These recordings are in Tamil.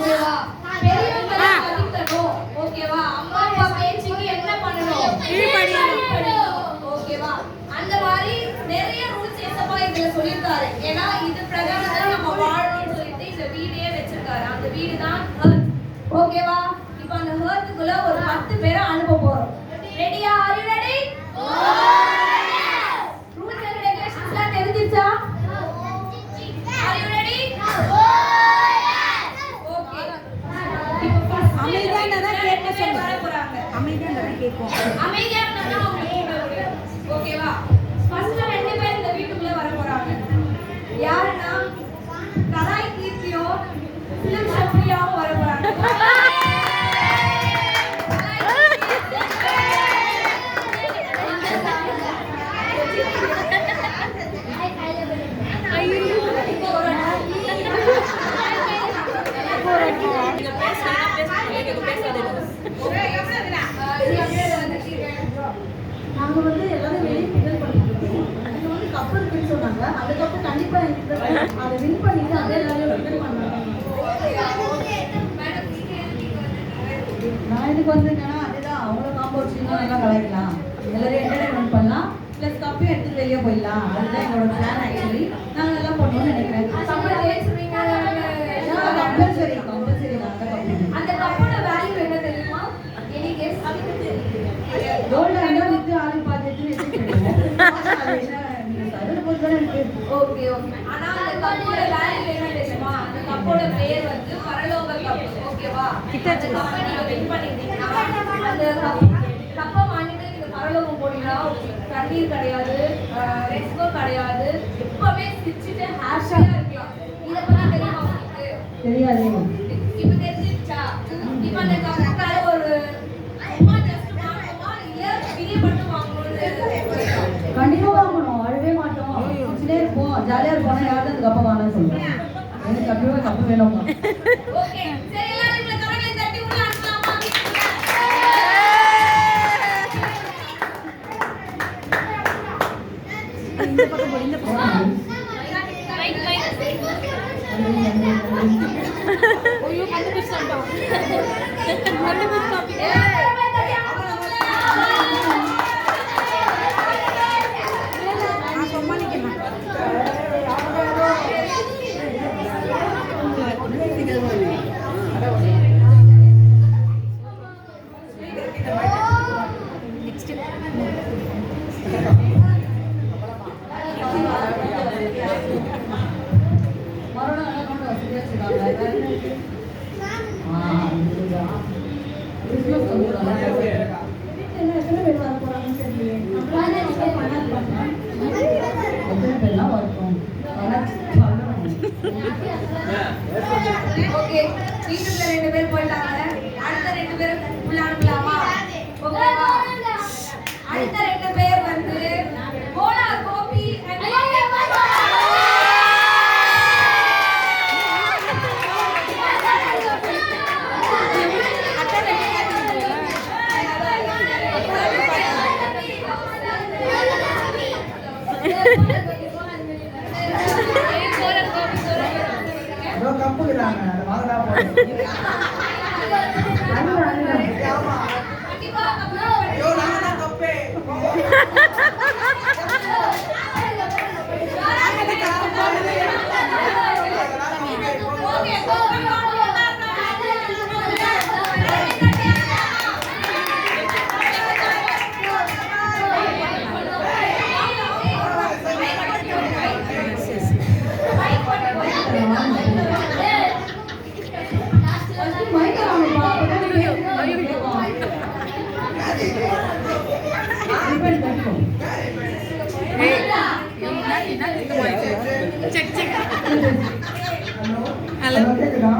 ஓகேவா? பெரியவங்களை மதிக்கணும். ஓகேவா? அம்மா அப்பா பேச்சுக்கு என்ன பண்ணணும்? கீழ்ப்படியணும். ஓகேவா? அந்த மாதிரி நிறைய ரூல்ஸ் ஏசப்பா இதுல சொல்லியிருக்காரு. ஏன்னா இது பிரகாரம் தான் நம்ம வாழணும்னு சொல்லிட்டு இந்த வீடே வச்சிருக்காரு. அந்த வீடு தான் ஹர்த். ஓகேவா? இப்போ அந்த ஹர்த்துக்குள்ள ஒரு 10 பேரை அனுப்ப போறோம். ரெடியா? Are you ready? Rules and ரெகுலேஷன்ஸ்லாம் தெரிஞ்சிச்சா? Are you ready? ஓகே. இப்போ ஃபர்ஸ்ட் அமைதியானதா கேட்க சொல்லுங்க. வர போறாங்க. அமைதியானதா கேட்போம். அமைதியானதா அவங்க கேட்பாங்க. ஓகேவா? ஃபர்ஸ்ட் 2 பேர் இந்த வீட்டுக்குள்ள வர போறாங்க. யாருன்னா கலாய் கீர்த்தியோ ஃபிலிம் ஷப்ரியாவும் வர போறாங்க. நாங்க வந்து எல்லாரும் வெளியே பிகல் பண்ணிட்டு இருக்கோம். அது வந்து கப் இருக்குன்னு சொன்னாங்க. அந்த கப் கண்டிப்பா எனக்கு அதை வின் பண்ணிட்டு அதே எல்லாரும் பிகல் பண்ணாங்க. நான் இதுக்கு வந்திருக்கேன்னா அதுதான் அவங்கள காம்பவுண்ட் நல்லா கலாய்க்கலாம், எல்லாரும் என்டர்டைன்மெண்ட் பண்ணலாம், ப்ளஸ் கப்பையும் எடுத்துட்டு வெளியே போயிடலாம். அதுதான் எங்களோட பிளான். ஆக்சுவலி நாங்கள் எல்லாம் பண்ணணும்னு நினைக்கிறேன். கம்பல்சரி கம்பல்சரி அந்த கப்போட வேல்யூ என்ன தெரியுமா? Any guess? கோல்டு அண்டா வித்து ஆளு பாத்துட்டு ஓகே ஓகே. ஆனா அந்த கப்போட வேல்யூ என்ன தெரியுமா? அந்த கப்போட பேர் வந்து பரலோக கப். ஓகேவா? அந்த கப்பை நீங்க வின் பண்ணிட்டீங்கன்னா அந்த கப்பை வாங்கிட்டு நீங்க பரலோகம் போனீங்கன்னா கண்ணீர் கிடையாது, ரெஸ்கோ கிடையாது, எப்பவுமே சிரிச்சுட்டு ஹாப்பியா இருக்கலாம். இதை பத்தி தெரியுமா உங்களுக்கு? தெரியாது. இப்ப தெரிஞ்சிருச்சா? இப்ப அந்த கப்பை ஒரு கண்டிப்பா வாங்கணும், அழவே மாட்டோம், குடிச்சுட்டே இருப்போம், ஜாலியா இருப்போம். யாரும் அந்த கப்பை வாங்கன்னு சொல்லுவோம். எனக்கு கண்டிப்பா கப்பு வேணுமா? ஓகே, சரி, எல்லாரும் இந்த கரங்களை தட்டி உள்ள அனுப்பலாமா? இந்த பக்கம் போய், இந்த பக்கம் ஐயோ கண்டுபிடிச்சிட்டோம். ஓகே, வீட்டுக்குள்ள 2 பேர் போயிட்டாங்க. அடுத்த 2 பேர் உள்ள அனுப்பலாமா? ஓகேவா? அடுத்த 2 பேர் வந்து கோலா கோபி and கப்புக்குறாங்க வாங்கடா போறோம். ஆமா கண்டிப்பா ஐயோ நானா கப்பே செக் செக். ஹலோ கேக்குதா?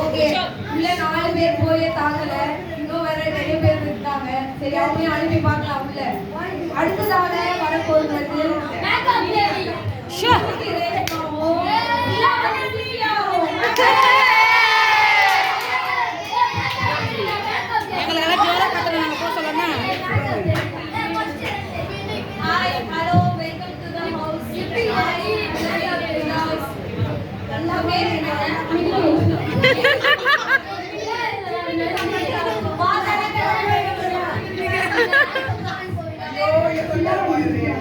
ஓகே, உள்ள 4 பேர் போயே தாங்கல, இன்னும் வேற நிறைய பேர் இருக்காங்க. சரி, அவங்களையும் அனுப்பி பார்க்கலாம் உள்ள. அடுத்ததாக வரப்போகிறது மேக்கப் லேடி. ஐயோ என்ன போயிடுறீங்க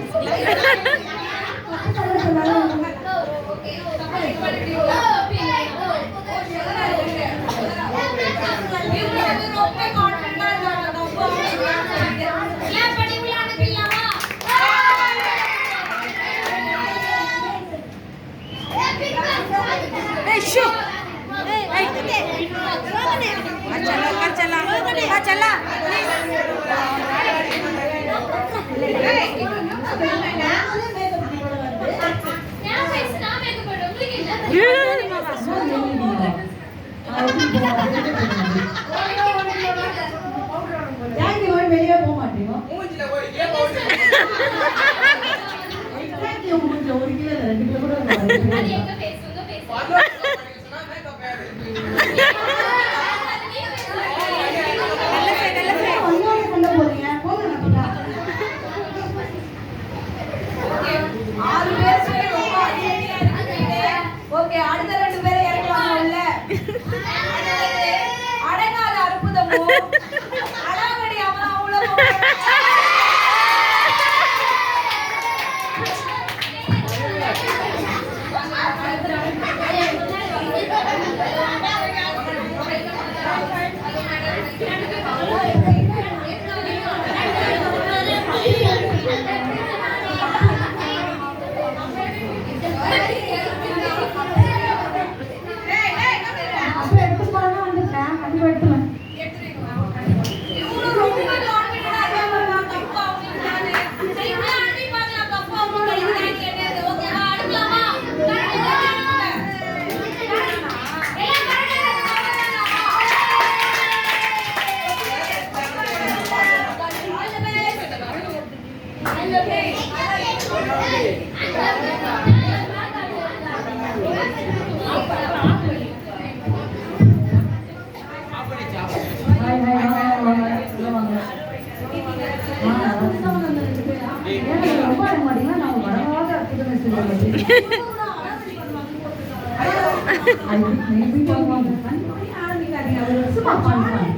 வெளியே போக மாட்டீங்க மூஞ்சில போய் ஏன் போடுறீங்க ஒரு கிலோ 2 கிலோ கூட சொன்னா மேக்கப் யாரு கொண்டு போறீங்க போங்க நம்பிக்கா 6 பேர் சேர்ந்து ரொம்ப அதிகமா இருக்கீங்க. ஓகே அடுத்த 2 பேரை இறக்கலாமா உள்ள? அடங்காத அற்புதமோ அடாங்கடி அவன் அவ்வளவு அப்ப எடுத்து போறேன்னா வந்துட்டேன் கண்டிப்பா எடுத்துவேன் இவனும் ரொம்ப கான்ஃபிடென்ட்டா இருக்காங்க. நான் தப்பா அப்படின்றானே. சரி உள்ள அனுப்பி பார்க்கலாம். தப்பா அப்படின்னு கேட்டது. ஓகேவா? அடுக்கலாமா? ஹாய் ஹாய் வாங்க உள்ள வாங்க அதுதான் வந்து ஏன்னா ரொம்ப அட மாட்டீங்களா நான் வடவாத அற்புதமே சொல்லுவேன் ஐ மேபி வாங்க ஆரம்பிக்காதீங்க ஒரு சும்மா பண்ணுவாங்க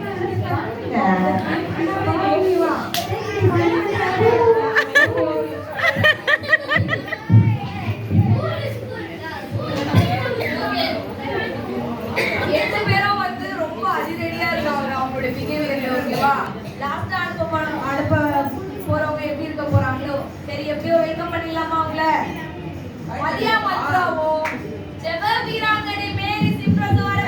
எட்டு பேரும் வந்து ரொம்ப அதிரடியா இருக்காங்க அவங்களோட பிஹேவியர்ல. ஓகேவா? லாஸ்ட் அனுப்ப போறவங்க எப்படி இருக்க போறாங்களோ சரி எப்படியோ வெல்கம் பண்ணிடலாமா அவங்கள? மதியா மத்ராவோ ஜெப வீராங்கனை மேரி சிம்ரன் வர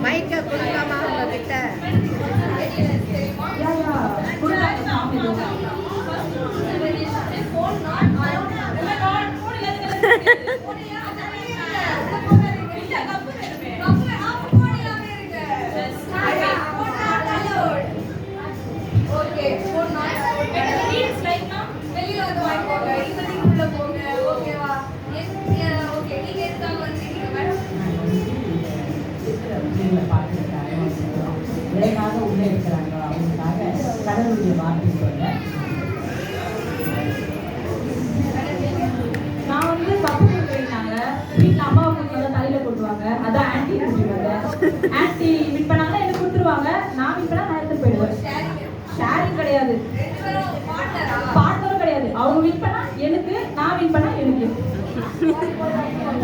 மைக்க கொடுக்கலாமா உங்ககிட்ட? வேகாத உள்ளே இருக்கிறாங்க அவங்களுக்காக கடவுளுடைய வார்த்தை சொல்ல நான் வந்து கப்பு போயிருந்தாங்க வீட்டில் அம்மா கொஞ்சம் தலையில போட்டுருவாங்க அதான் ஆன்டி கொடுத்துருவாங்க ஆன்டி வின் பண்ணாங்கன்னா எனக்கு கொடுத்துருவாங்க நான் வின் பண்ணா நான் எடுத்து போயிடுவேன் ஷேரிங் கிடையாது பார்ட்னரும் கிடையாது அவங்க வின் பண்ணா எனக்கு நான் வின் பண்ணா எனக்கு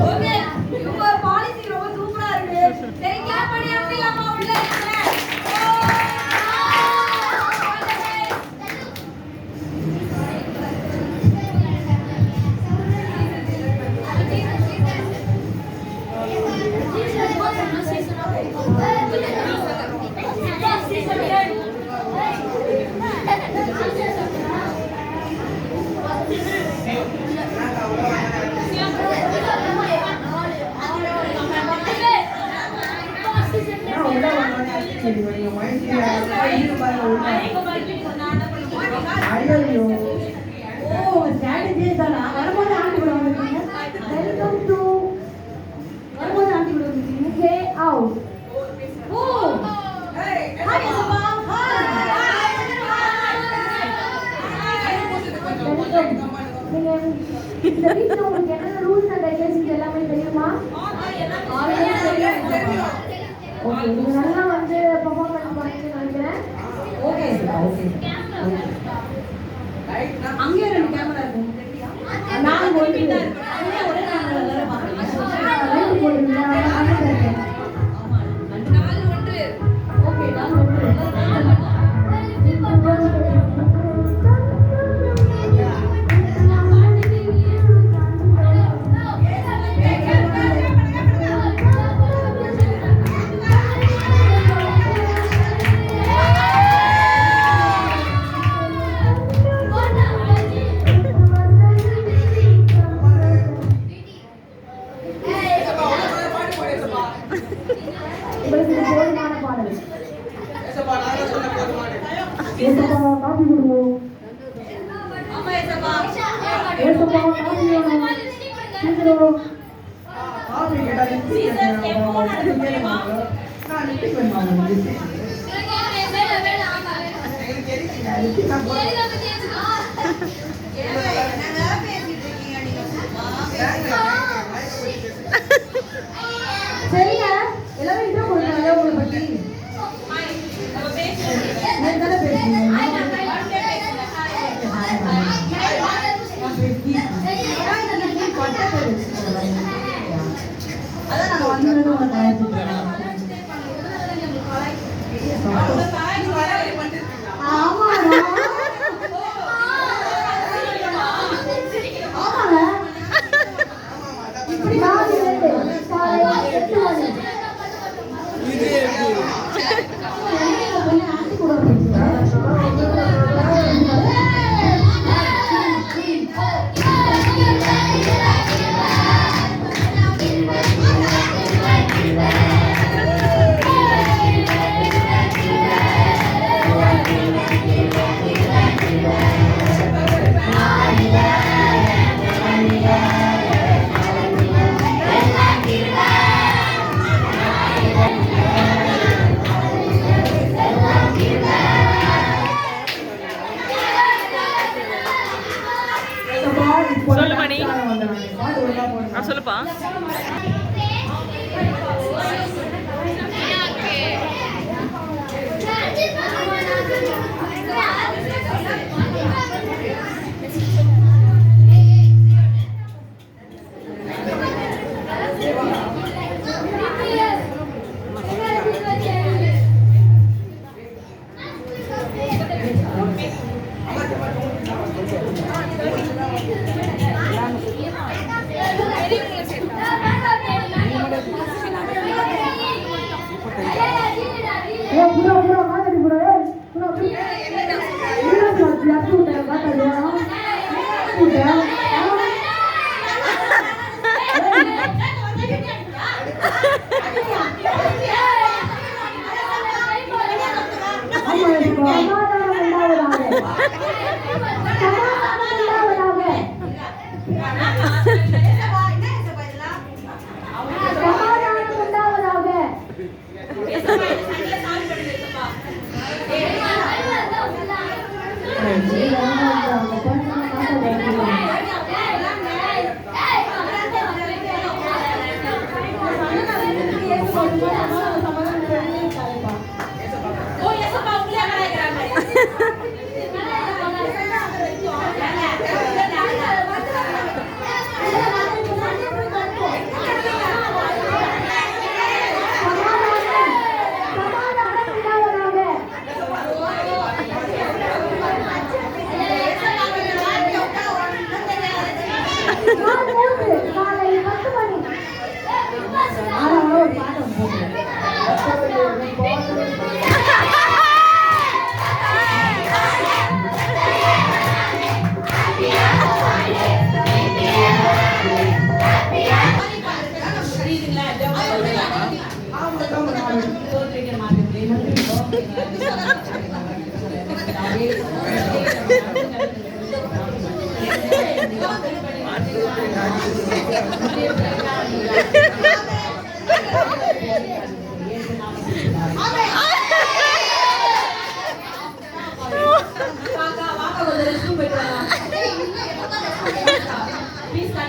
ஓகே இவங்க பாலிசி ரொம்ப சூப்பரா இருக்கு. சரி கிளாப் பண்ணி அப்படிலாமா உள்ள இருக்கேன். ஐயோ ஓ ஸ்ட்ராட்டஜி நீங்க இந்த வீட்ல உங்களுக்கு என்னென்ன ரூல்ஸ் அண்ட் ரெகுலேஷன்ஸ் எல்லாமே தெரியுமா? ஆல்ரெடி தெரியும். ஓகே, நீங்க நல்லா வந்து பெர்ஃபார்மன்ஸ் பண்ணுவீங்கன்னு நினைக்கிறேன். Okay sir, okay. அங்கே 2 கேமரா இருக்கும். நான் போயிட்டு அங்கே ஒரே கேமரா எல்லாரும் பார்க்குறீங்க. லைட் போடுறீங்களா? நான் இருக்கேன். நாலு ஒன்று. ஓகே, நான் வந்து உங்களுக்கு இது போதுமான பாடல். ஏசப்பா நான் சொன்ன போதுமானே. ஏசப்பா காபி கொடுவோம். ஆமா ஏசப்பா. ஏசப்பா காபி வேணும். சீக்கிரம். காபி கேட்டா நித்தி நான் நித்தி பண்ணுவாங்க. சரிங்க, எல்லாரும் இன்ட்ரோ கொடுத்தாங்க உங்களை பத்தி. நான் தானே பேசுறேன். அதான் நாங்கள் வந்து ஆமாடா. ஆமாங்க. இப்படி நாலு ரெண்டு காலை 8 மணி. ஆண்டி கூட சொல்லு மணி. சொல்லுப்பா.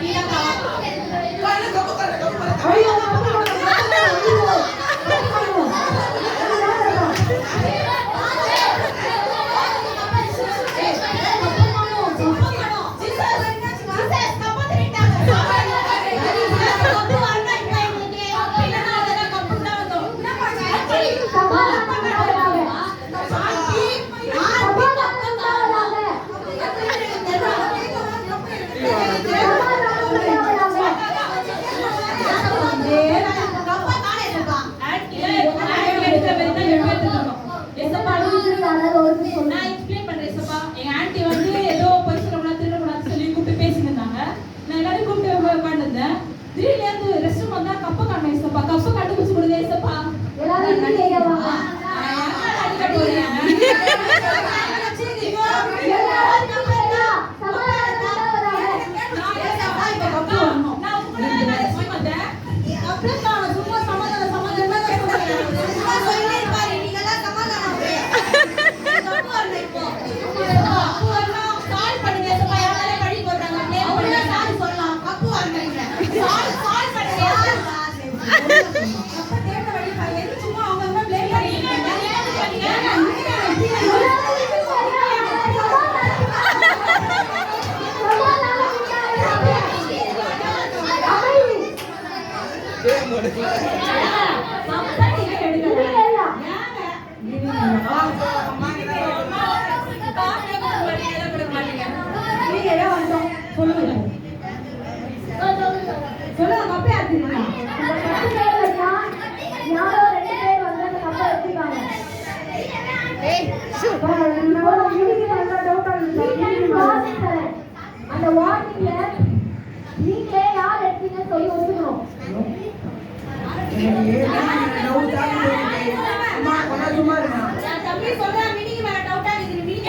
ஐயோ, கப்பு வேணும், ஐயோ, கப்பு வேணும். நான் explain பண்றேன் ஏசப்பா. எங்க ஆன்ட்டி வந்து ஏதோ பொய் சொல்லக்கூடாது, திருடக்கூடாதுன்னு சொல்லி கூப்பிட்டு பேசிட்டு இருந்தாங்க. நான் எல்லாரையும் கூப்பிட்டு உட்கார்ந்திருந்தேன். திடீர்னு இருந்து ரெஸ்ட் ரூம் வந்தா கப்பை காணோம் ஏசப்பா. கப்பை கண்டுபிடிச்சு கொடுங்க ஏசப்பா. எல்லாரும் இங்கே வாங்க. அடிக்க போறேன். அந்த வார்னிங்ல நீங்களே யார் எடுத்தீங்கன்னு சொல்லி ஒத்துக்கணும். தம்பி சொல்றா மீனிங் மேல டவுட்டா இருக்குது மீனிங்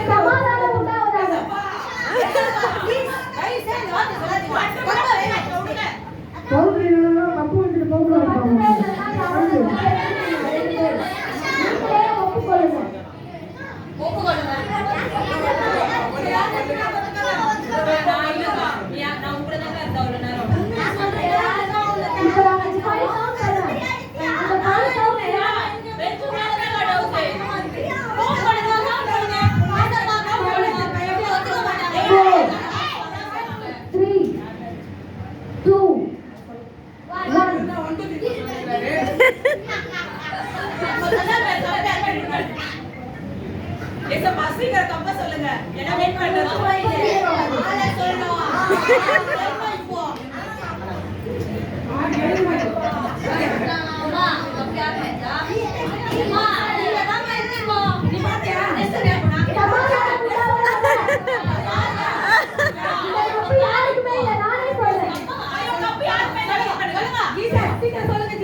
சமாதானம் உண்டாவதாக. நீங்களே ஒப்புக்கொள்ளுங்க. இப்ப நாங்க 5 sound தரேன். அந்த 5 sound சொல்லுங்க. என்ன வெயிட் பண்றது?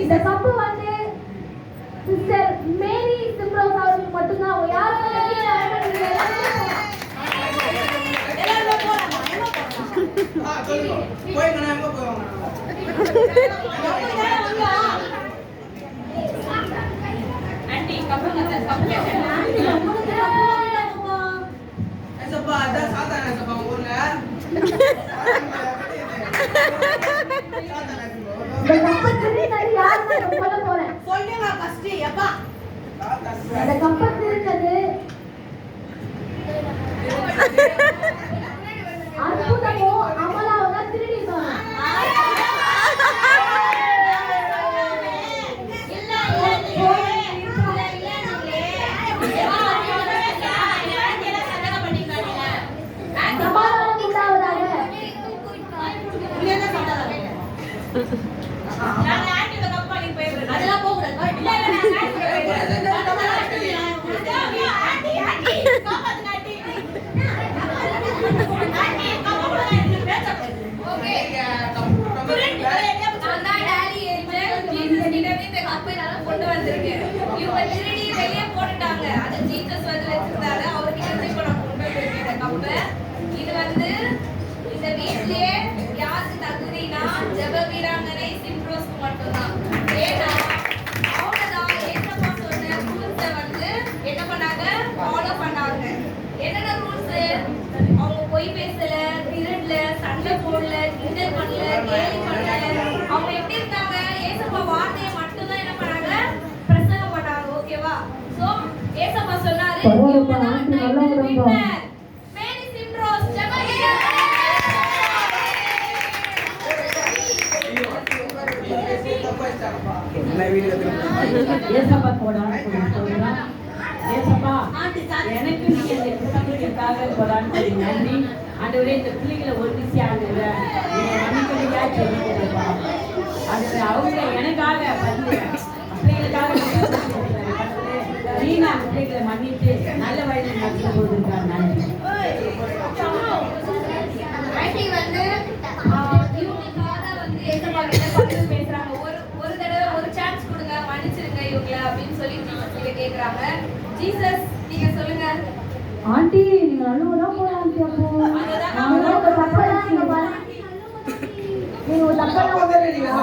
இந்த கப்பு வந்து சிஸ்டர் மேரி சிம்ரோஸ் அவருக்கு மட்டும்தான். யாரும் ஆன்ட்டி கப்பங்க கப்பங்க இந்த கப்பை திருடினது யாருன்னு நான் சொல்ல போறேன். சொல்லுங்க ஃபர்ஸ்ட் எப்பா இந்த கப்பை திருடினது அற்புதமோ அமலாவோ தான் திருடிருக்காங்க. சமாதானம் உண்டாவதாக. அதெல்லாம் போக கூடாது இல்ல கொண்டு வந்திருக்கேன். இவங்க திருடி வெளியே போட்டுட்டாங்க. அது ஜீசஸ் வந்து வச்சிருந்தாரு. அவர்கிட்ட இருந்து இப்ப நான் கொண்டு வந்திருக்கேன் இந்த கப்பை. இது வந்து இந்த வீட்லயே யாருக்கு தகுதினா ஜெப வீராங்கனை சிம்ரோஸ்க்கு மட்டும்தான். ஏன்னா அவங்க தான் என்ன வீட்டுக்கு திரும்ப ஏசப்பா போடான்னு சொல்றான். ஏசப்பா எனக்கு நீங்க இந்த குடும்பத்துக்காக போடான்னு சொல்லி நன்றி. ஆண்டவரே இந்த பிள்ளைகளை ஒரு விஷயம் ஆண்டவரே நீங்க மன்னிக்கலையா சொல்லிக்கிறப்பா. அது அவங்க எனக்காக வந்து பிள்ளைகளுக்காக நீங்க அந்த பிள்ளைகளை மன்னித்து நல்ல வழியில் நடத்தி போயிருக்காங்க. நன்றி. ஆண்டி வந்து இவங்களுக்காக வந்து ஏசப்பா கிட்ட பகிர்ந்து பேசுறாங்க. ஒரு தடவை ஒரு சான்ஸ் கொடுங்க, மன்னிச்சிருங்க இவங்கள அப்படின்னு சொல்லி ஜீசஸ் கிட்ட கேக்குறாங்க. ஜீசஸ் நீங்க சொல்லுங்க. ஆண்டி நீங்க அழுவதான் போற ஆண்டி. அப்போ நீங்க ஒரு தப்பெல்லாம் நீங்க பாருங்க. நீங்க ஒரு தப்பெல்லாம் பேசுவீங்களா?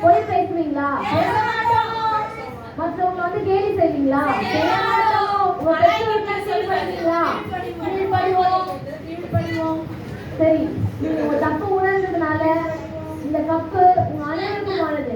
பொய் பேசுவீங்களா? மற்றவங்க வந்து கேலி செய்வீங்களா? உங்க பெற்றோர்கிட்ட சொல்லுவீங்களா? சரி, நீங்க ஒரு தப்பு உணர்ந்ததுனால இந்த கப்பு உங்க அனைவருக்கும் வருது.